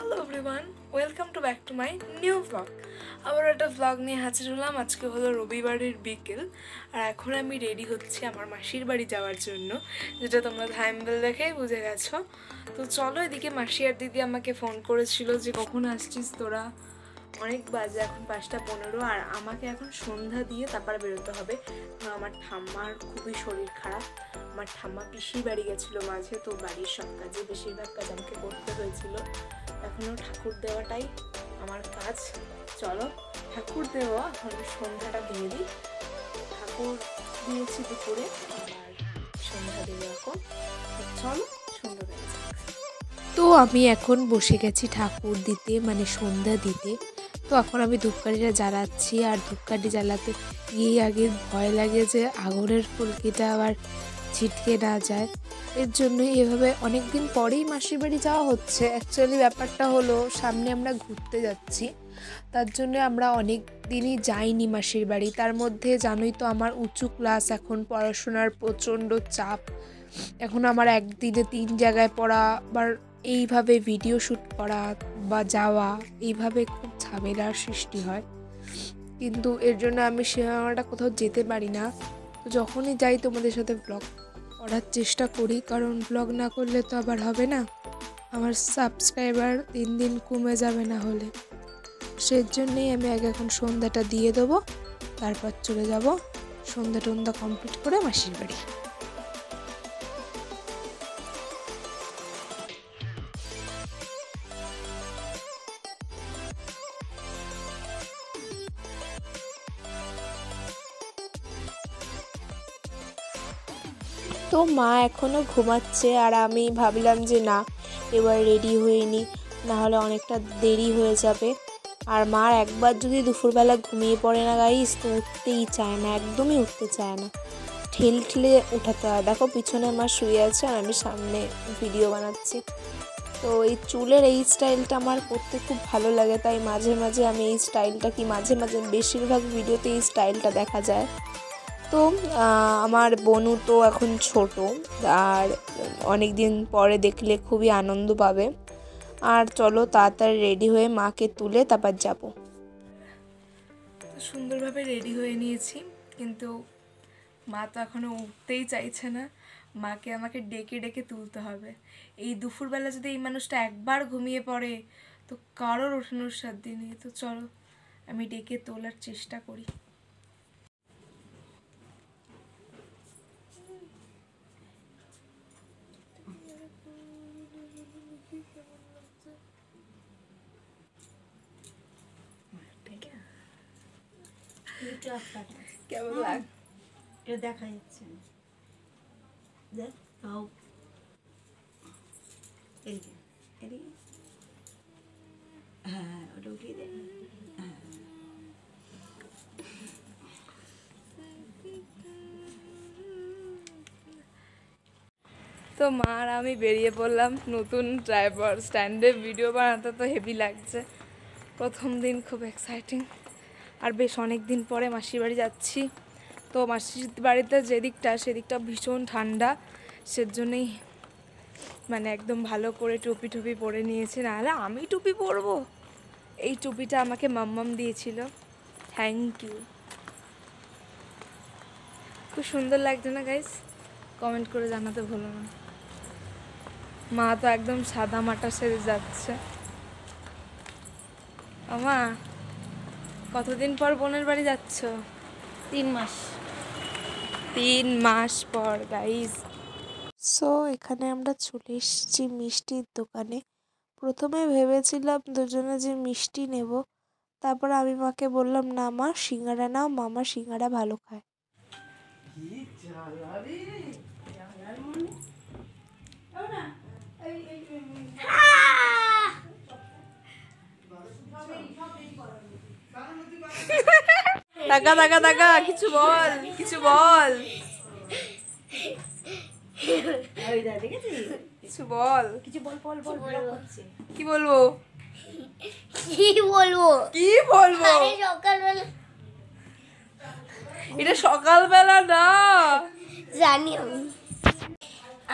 Hello everyone, welcome to back to my new blog. আবার একটা blog নিয়ে হাজির হলাম। আজকে হলো রবিবারের বিকেল, আর এখন আমি রেডি হচ্ছি আমার মাসির বাড়ি যাওয়ার জন্য, যেটা তোমরা থাম্বনেল দেখেই বুঝে গেছো। তো চলো, এদিকে মাসি আর দিদি আমাকে ফোন করেছিল যে কখন আসছিস তোরা। অনেক বাজে, এখন 5:15, আর আমাকে এখন সন্ধ্যা দিয়ে তারপর বেরোতে হবে। আমার ঠাম্মার খুবই শরীর খারাপ। আমার ঠাম্মা পিসির বাড়ি গেছিলো মাঝে, তো বাড়ির সব কাজে বেশিরভাগ কাজ আমাকে করতে হয়েছিল। এখনও ঠাকুর দেওয়াটাই আমার কাজ। চলো ঠাকুর দেওয়া, এখন সন্ধ্যাটা দিয়ে দিই। ঠাকুর দিয়েছি দুপুরে, আর সন্ধ্যা দেবো এখন। চলো সন্ধ্যা দেওয়া যাক। তো আমি এখন বসে গেছি ঠাকুর দিতে, মানে সন্ধ্যা দিতে। তো এখন আমি ধূপকাঠিটা জ্বালাচ্ছি, আর ধূপকাঠি জ্বালাতে গিয়ে আগে ভয় লাগে যে আগুনের ফুলকিটা আবার ছিটকে না যায়। এর জন্যই এভাবে অনেক দিন পরেই মাসির বাড়ি যাওয়া হচ্ছে। অ্যাকচুয়ালি ব্যাপারটা হলো, সামনে আমরা ঘুরতে যাচ্ছি, তার জন্য আমরা অনেক দিনই যাইনি মাসির বাড়ি। তার মধ্যে জানোই তো আমার উঁচু ক্লাস, এখন পড়াশোনার প্রচণ্ড চাপ। এখন আমার একদিনে 3 জায়গায় পড়া, আবার এইভাবে ভিডিও শ্যুট করা বা যাওয়া, এইভাবে খুব ঝামেলার সৃষ্টি হয়। কিন্তু এর জন্য আমি সেটা কোথাও যেতে পারি না। তো যখনই যাই তোমাদের সাথে ব্লগ করার চেষ্টা করি, কারণ ব্লগ না করলে তো আবার হবে না, আমার সাবস্ক্রাইবার দিন দিন কমে যাবে না হলে। সেই জন্যেই আমি আগে এখন সন্ধ্যাটা দিয়ে দেবো, তারপর চলে যাব সন্ধ্যা টন্ধা কমপ্লিট করে মাসির বাড়ি। তো মা এখনও ঘুমাচ্ছে, আর আমি ভাবলাম যে না, এবার রেডি হয়ে নিই, নাহলে অনেকটা দেরি হয়ে যাবে। আর মার একবার যদি দুপুরবেলা ঘুমিয়ে পড়ে না গাইস, তো উঠতেই চায় না, একদমই উঠতে চায় না, ঠেলে উঠাতে হয়। দেখো পিছনে মা শুয়ে আছে, আর আমি সামনে ভিডিও বানাচ্ছি। তো এই চুলের এই স্টাইলটা আমার করতে খুব ভালো লাগে, তাই মাঝে মাঝে আমি এই স্টাইলটা মাঝে মাঝে বেশিরভাগ ভিডিওতে এই স্টাইলটা দেখা যায়। তো আমার বোনু তো এখন ছোট, আর অনেক দিন পরে দেখলে খুবই আনন্দ পাবে। আর চলো তাড়াতাড়ি রেডি হয়ে মাকে তুলে তারপর যাব। সুন্দরভাবে রেডি হয়ে নিয়েছি, কিন্তু মা তো এখনও উঠতেই চাইছে না। মাকে আমাকে ডেকে ডেকে তুলতে হবে। এই দুপুরবেলা যদি এই মানুষটা একবার ঘুমিয়ে পড়ে, তো কারোর ওঠানোর সাধ্য নেই। তো চলো আমি ডেকে তোলার চেষ্টা করি। কেমন লাগ? এটা দেখা যাচ্ছে না, দেখ তাও এদিকে এদিকে, হ্যাঁ ওটা উঠিয়ে দে। তো মা আর আমি বেরিয়ে পড়লাম নতুন ড্রাইভার স্ট্যান্ডে ভিডিও বানাতে। তো হেভি লাগছে, প্রথম দিন খুব এক্সাইটিং। আর বেশ অনেক দিন পরে মাসির বাড়ি যাচ্ছি। তো মাসির বাড়িতে যেদিকটা সেদিকটা ভীষণ ঠান্ডা, সেজন্যই মানে একদম ভালো করে টুপি টুপি পরে নিয়েছে। নাহলে আমি টুপি পরবো? এই টুপিটা আমাকে মাম্মাম দিয়েছিল, থ্যাংক ইউ। খুব সুন্দর লাগছে না গাইস? কমেন্ট করে জানাতে ভুলো না। মা তো একদম সাদা মাটা সেরে যাচ্ছে। আমা, কতদিন পর বোনের বাড়ি যাচ্ছ? 3 মাস। 3 মাস পর গাইস। সো এখানে আমরা চলে এসেছি মিষ্টির দোকানে। প্রথমে ভেবেছিলাম দুজনে যে মিষ্টি নেব, তারপর আমি মাকে বললাম না মা, সিঙ্গারা নাও, মামা সিঙ্গারা ভালো খায়। টাকা টাকা টাকা, কিছু বল, কিছু বল, কিছু বল, কিছু বল বল বল হচ্ছে। কি বলবো, কি বলবো, কি বলবো? সকালবেলা এটা সকালবেলা না, জানি আমি।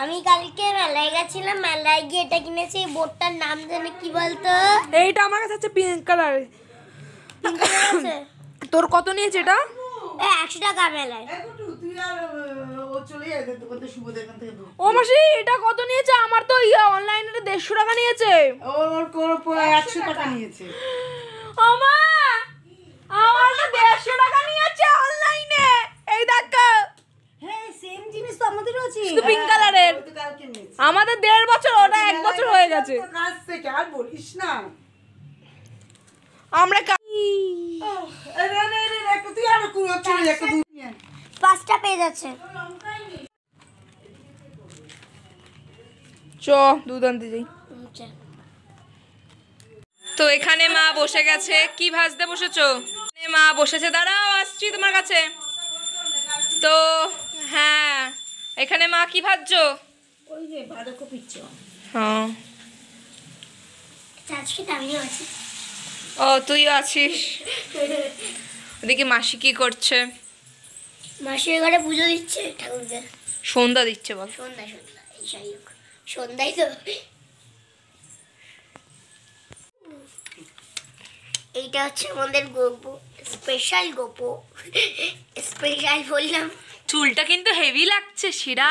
আমি কালকে মেলায় গেছিলাম, মেলায় গিয়ে এটা কিনেছি। এই বোর্ডটার নাম জানি কি বলতো? এইটা আমার কাছে আছে পিঙ্ক কালার। তোর কত নিয়েছে এটা? 100 টাকা মেলায়। ও মাসি এটা কত নিয়েছে? আমার তো অনলাইনে 150 টাকা নিয়েছে। ওর 100 টাকা নিয়েছে। ও মা, আমার তো 150 টাকা নিয়েছে অনলাইনে। এই দেখো, হ্যাঁ সেম জিনিস তো আমাদেরও আছে, শুধু পিঙ্ক কালারের। কালকে নিয়েছে। আমাদের 1.5 বছর, ওটা 1 বছর হয়ে গেছে। কাজ থেকে আর বলিস না। আমরা তুই আরো চলে একটা 5টা পেজ আছে। চ দুধ আনতে যাই। তো এখানে মা বসে গেছে। কি ভাজতে বসেছো? মা বসেছে, দাঁড়াও আসছি তোমার কাছে। তো হ্যাঁ, এখানে মা কি ভাজছো? ওই যে বাঁধাকপির চপ। হ্যাঁ। আজকে আমিও আছি। ও তুইও আছিস। ওদিকে মাসি কি করছে? মাসির ঘরে পুজো দিচ্ছে ঠাকুরকে। সন্ধ্যা দিচ্ছে বল। সন্ধ্যায় এই যাই হোক, সন্ধ্যায় তো। এইটা হচ্ছে আমাদের গোপো, স্পেশাল গোপো। স্পেশাল বললাম। চুলটা কিন্তু হেভি লাগছে শিরা।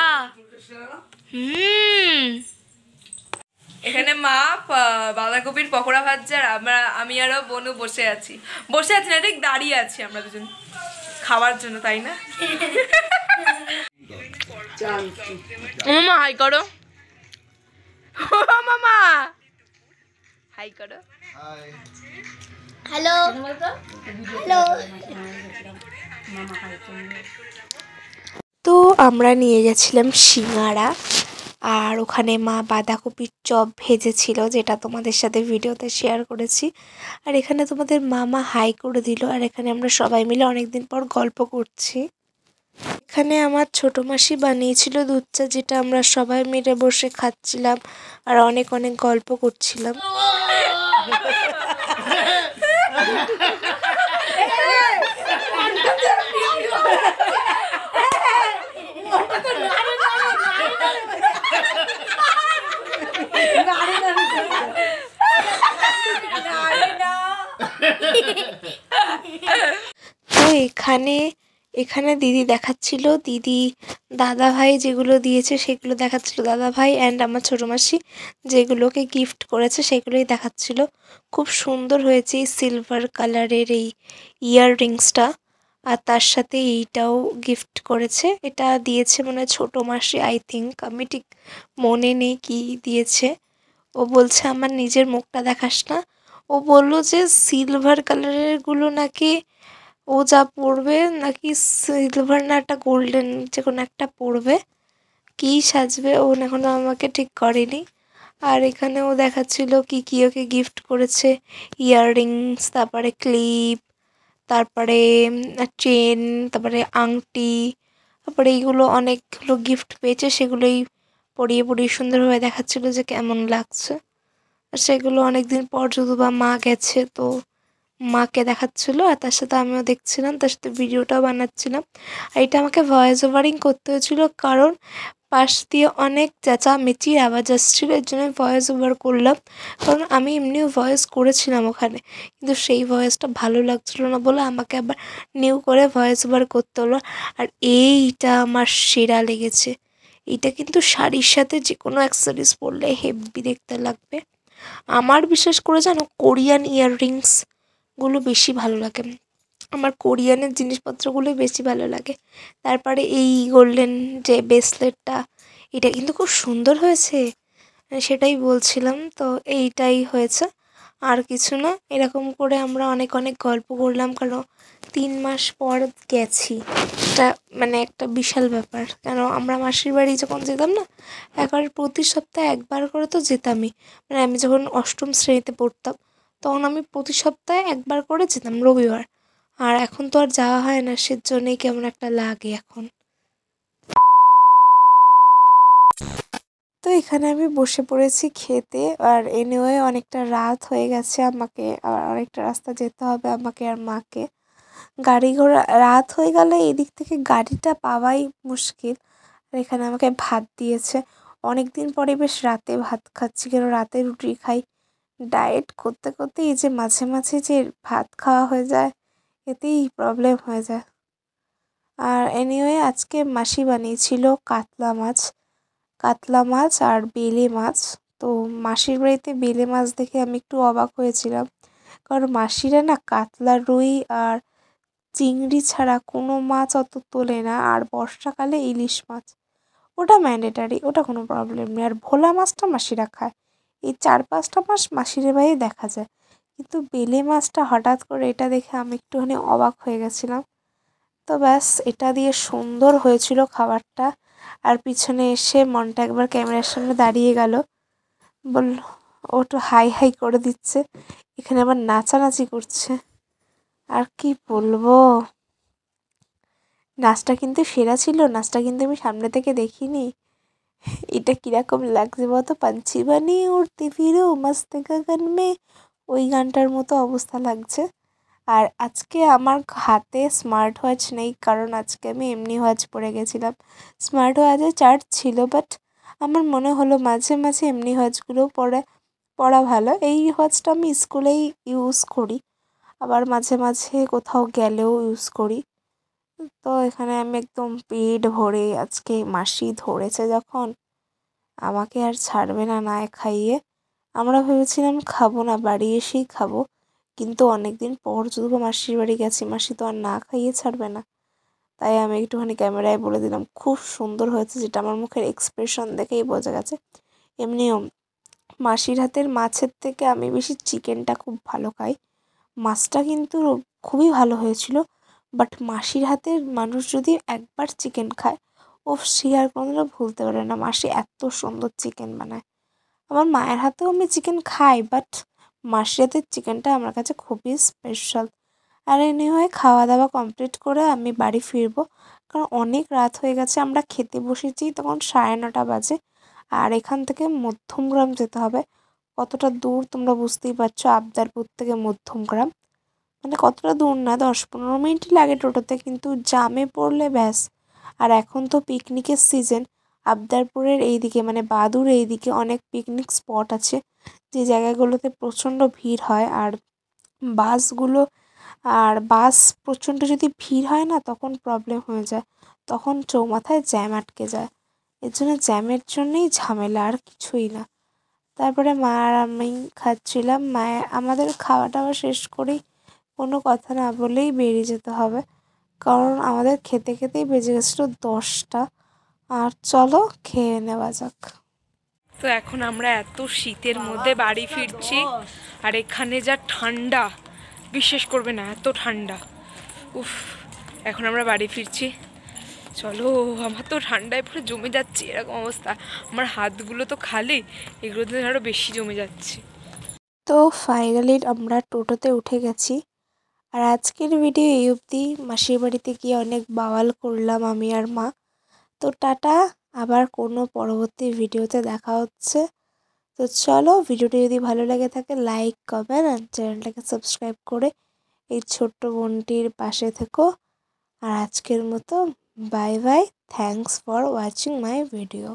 এখানে মা বাঁধাকপির পকোড়া ভাজছে, আর আমি আরো বনু বসে আছি না, ঠিক দাঁড়িয়ে আছি আমরা দুজন খাওয়ার জন্য, তাই না? মামা হাই করো। মামা হাই করো। Hello hello. তো আমরা নিয়ে গেছিলাম সিঙ্গারা, আর ওখানে মা বাঁধাকপির চপ ভেজেছিল, যেটা তোমাদের সাথে ভিডিওতে শেয়ার করেছি। আর এখানে তোমাদের মামা হাই করে দিল, আর এখানে আমরা সবাই মিলে অনেকদিন পর গল্প করছি। এখানে আমার ছোট মাসি বানিয়েছিল দুধ চা, যেটা আমরা সবাই মিলে বসে খাচ্ছিলাম আর অনেক অনেক গল্প করছিলাম। তো এখানে দিদি দেখাচ্ছিল, দিদি দাদা ভাই যেগুলো দিয়েছে সেগুলো দেখাচ্ছিল, দাদা ভাই অ্যান্ড আমার ছোটো মাসি যেগুলোকে গিফট করেছে সেগুলোই দেখাচ্ছিল। খুব সুন্দর হয়েছে এই সিলভার কালারের এই ইয়াররিংসটা, আর তার সাথে এইটাও গিফট করেছে। এটা দিয়েছে মানে ছোটো মাসি, আই থিঙ্ক, আমি ঠিক মনে নেই কি দিয়েছে। ও বলছে আমার নিজের মুখটা দেখাস না। ও বললো যে সিলভার কালারের গুলো নাকি ও যা পরবে, নাকি সিলভার না একটা গোল্ডেন যে কোনো একটা পরবে, কী সাজবে ও এখনও আমাকে ঠিক করেনি। আর এখানেও দেখাচ্ছিল কি কি ওকে গিফট করেছে, ইয়াররিংস, তারপরে ক্লিপ, তারপরে চেন, তারপরে আংটি, তারপরে এইগুলো অনেকগুলো গিফট পেয়েছে, সেগুলোই পরিয়ে পরিয়ে সুন্দরভাবে দেখাচ্ছিল যে কেমন লাগছে। আর সেগুলো অনেকদিন পর যদি বা মা গেছে তো মাকে দেখাচ্ছিলো, আর তার সাথে আমিও দেখছিলাম, তার সাথে ভিডিওটাও বানাচ্ছিলাম। আর এটা আমাকে ভয়েস ওভারিং করতে হয়েছিলো, কারণ পাশ দিয়ে অনেক চেঁচামেচির আওয়াজ আসছিলো, এর জন্য ভয়েস ওভার করলাম। কারণ আমি এমনিও ভয়েস করেছিলাম ওখানে, কিন্তু সেই ভয়েসটা ভালো লাগছিলো না বলে আমাকে আবার নিউ করে ভয়েস ওভার করতে হলো। আর এইটা আমার সেরা লেগেছে। এইটা কিন্তু শাড়ির সাথে যে কোনো অ্যাক্সেসরিজ পরলে হেভি দেখতে লাগবে। আমার বিশেষ করে জানো কোরিয়ান ইয়াররিংসগুলো বেশি ভালো লাগে, আমার কোরিয়ানের জিনিসপত্রগুলো বেশি ভালো লাগে। তারপরে এই গোল্ডেন যে ব্রেসলেটটা, এটা কিন্তু খুব সুন্দর হয়েছে, সেটাই বলছিলাম। তো এইটাই হয়েছে, আর কিছু না। এরকম করে আমরা অনেক অনেক গল্প করলাম, কারণ 3 মাস পর গেছি, এটা মানে একটা বিশাল ব্যাপার। কেন আমরা মাসির বাড়ি যখন যেতাম না, একবার প্রতি সপ্তাহে একবার করে তো যেতামই। মানে আমি যখন 8ম শ্রেণীতে পড়তাম তখন আমি প্রতি সপ্তাহে একবার করে যেতাম রবিবার। আর এখন তো আর যাওয়া হয় না, সেজন্যই কেমন একটা লাগে এখন। তো এখানে আমি বসে পড়েছি খেতে, আর এনিওয়ে অনেকটা রাত হয়ে গেছে, আমাকে আর অনেকটা রাস্তা যেতে হবে আমাকে আর মাকে। গাড়ি ঘোড়া রাত হয়ে গেলে এদিক থেকে গাড়িটা পাওয়াই মুশকিল। আর এখানে আমাকে ভাত দিয়েছে, অনেক দিন পরে বেশ রাতে ভাত খাচ্ছি, কেন রাতে রুটি খাই। ডায়েট করতে করতে এই যে মাঝে মাঝে যে ভাত খাওয়া হয়ে যায়, এতেই প্রবলেম হয়ে যায়। আর এনিওয়ে আজকে মাসি বানিয়েছিল কাতলা মাছ আর বেলে মাছ। তো মাসির বাড়িতে বেলে মাছ দেখে আমি একটু অবাক হয়েছিলাম, কারণ মাসিরা না কাতলা, রুই আর চিংড়ি ছাড়া কোনো মাছ অত তোলে না। আর বর্ষাকালে ইলিশ মাছ, ওটা ম্যান্ডেটারি, ওটা কোনো প্রবলেম নেই। আর ভোলা মাছটা মাসিরা খায়। এই 4-5টা মাস মাসির বাড়ি দেখা যায়, কিন্তু বেলে মাছটা হঠাৎ করে এটা দেখে আমি একটুখানি অবাক হয়ে গেছিলাম। তো ব্যাস, এটা দিয়ে সুন্দর হয়েছিল খাবারটা। আর পিছনে এসে মনটা একবার ক্যামেরার সামনে দাঁড়িয়ে গেল, বলল ও একটু হাই হাই করে দিচ্ছে, এখানে আবার নাচানাচি করছে। আর কি বলবো, নাচটা কিন্তু সেরা ছিল, নাচটা কিন্তু আমি সামনে থেকে দেখিনি। এটা কিরকম লাগছে বলতো, পাঞ্ছি বানি উড়তে ফিরো মস্ত গগন মে, ওই গানটার মতো অবস্থা লাগছে। আর আজকে আমার হাতে স্মার্ট ওয়াচ নেই, কারণ আজকে আমি এমনি ওয়াচ পরে গেছিলাম। স্মার্ট ওয়াচে চার্জ ছিল, বাট আমার মনে হলো মাঝে মাঝে এমনি ওয়াচগুলো পরা ভালো। এই ওয়াচটা আমি স্কুলেই ইউজ করি, আবার মাঝে মাঝে কোথাও গেলেও ইউজ করি। তো এখানে আমি একদম পেট ভরে, আজকে মাসি ধরেছে যখন, আমাকে আর ছাড়বে না না খাইয়ে। আমরা ভেবেছিলাম খাবো না, বাড়ি এসেই খাবো, কিন্তু অনেক দিন পর যেহেতু মাসির বাড়ি গেছি, মাসি তো আর না খাইয়ে ছাড়বে না। তাই আমি একটুখানি ক্যামেরায় বলে দিলাম খুব সুন্দর হয়েছে, যেটা আমার মুখের এক্সপ্রেশন দেখেই বোঝা গেছে। এমনিও মাসির হাতের মাছের থেকে আমি বেশি চিকেনটা খুব ভালো খাই। মাছটা কিন্তু খুবই ভালো হয়েছিল, বাট মাসির হাতের মানুষ যদি একবার চিকেন খায়, ও সে আর কোনোদিনও ভুলতে পারে না। মাসি এত সুন্দর চিকেন বানায়। আমার মায়ের হাতেও আমি চিকেন খাই, বাট মাসির হাতের চিকেনটা আমার কাছে খুবই স্পেশাল। আর এনিওয়ে খাওয়া দাওয়া কমপ্লিট করে আমি বাড়ি ফিরবো, কারণ অনেক রাত হয়ে গেছে। আমরা খেতে বসেছি তখন 9:30 বাজে, আর এখান থেকে মধ্যমগ্রাম যেতে হবে। কতটা দূর তোমরা বুঝতেই পারছো, আবদারপুর থেকে মধ্যমগ্রাম, মানে কতটা দূর না, 10-15 মিনিটই লাগে টোটোতে, কিন্তু জ্যামে পড়লে ব্যাস। আর এখন তো পিকনিকের সিজন, আবদারপুরের এইদিকে মানে বাদুর এইদিকে অনেক পিকনিক স্পট আছে, যে জায়গাগুলোতে প্রচণ্ড ভিড় হয়। আর বাসগুলো, আর বাস প্রচণ্ড যদি ভিড় হয় না, তখন প্রবলেম হয়ে যায়, তখন চৌমাথায় জ্যাম আটকে যায়। এর জন্য জ্যামের জন্যই ঝামেলা, আর কিছুই না। তারপরে মা আর আমি খাচ্ছিলাম, মায়ের আমাদের খাওয়া দাওয়া শেষ করেই কোনো কথা না বলেই বেরিয়ে যেতে হবে, কারণ আমাদের খেতে খেতেই বেজে গেছিলো 10টা। আর চলো খেয়ে নেওয়া যাক। তো এখন আমরা এত শীতের মধ্যে বাড়ি ফিরছি, আর এখানে যা ঠান্ডা, বিশ্বাস করবে না, এত ঠান্ডা। উফ, এখন আমরা বাড়ি ফিরছি। চলো, আমার তো ঠান্ডায় পুরো জমে যাচ্ছে এরকম অবস্থা। আমার হাতগুলো তো খালি, এগুলোতে আরও বেশি জমে যাচ্ছে। তো ফাইনালি আমরা টোটোতে উঠে গেছি। আর আজকের ভিডিও এই অবধি। মাসির বাড়িতে গিয়ে অনেক বাওয়াল করলাম আমি আর মা। তো টাটা, আবার কোনো পরবর্তী ভিডিওতে দেখা হচ্ছে। তো চলো, ভিডিওটি যদি ভালো লেগে থাকে লাইক, কমেন্ট আর চ্যানেলটাকে সাবস্ক্রাইব করে এই ছোট্ট বোনটির পাশে থেকো। আর আজকের মতো bye bye, thanks for watching my video.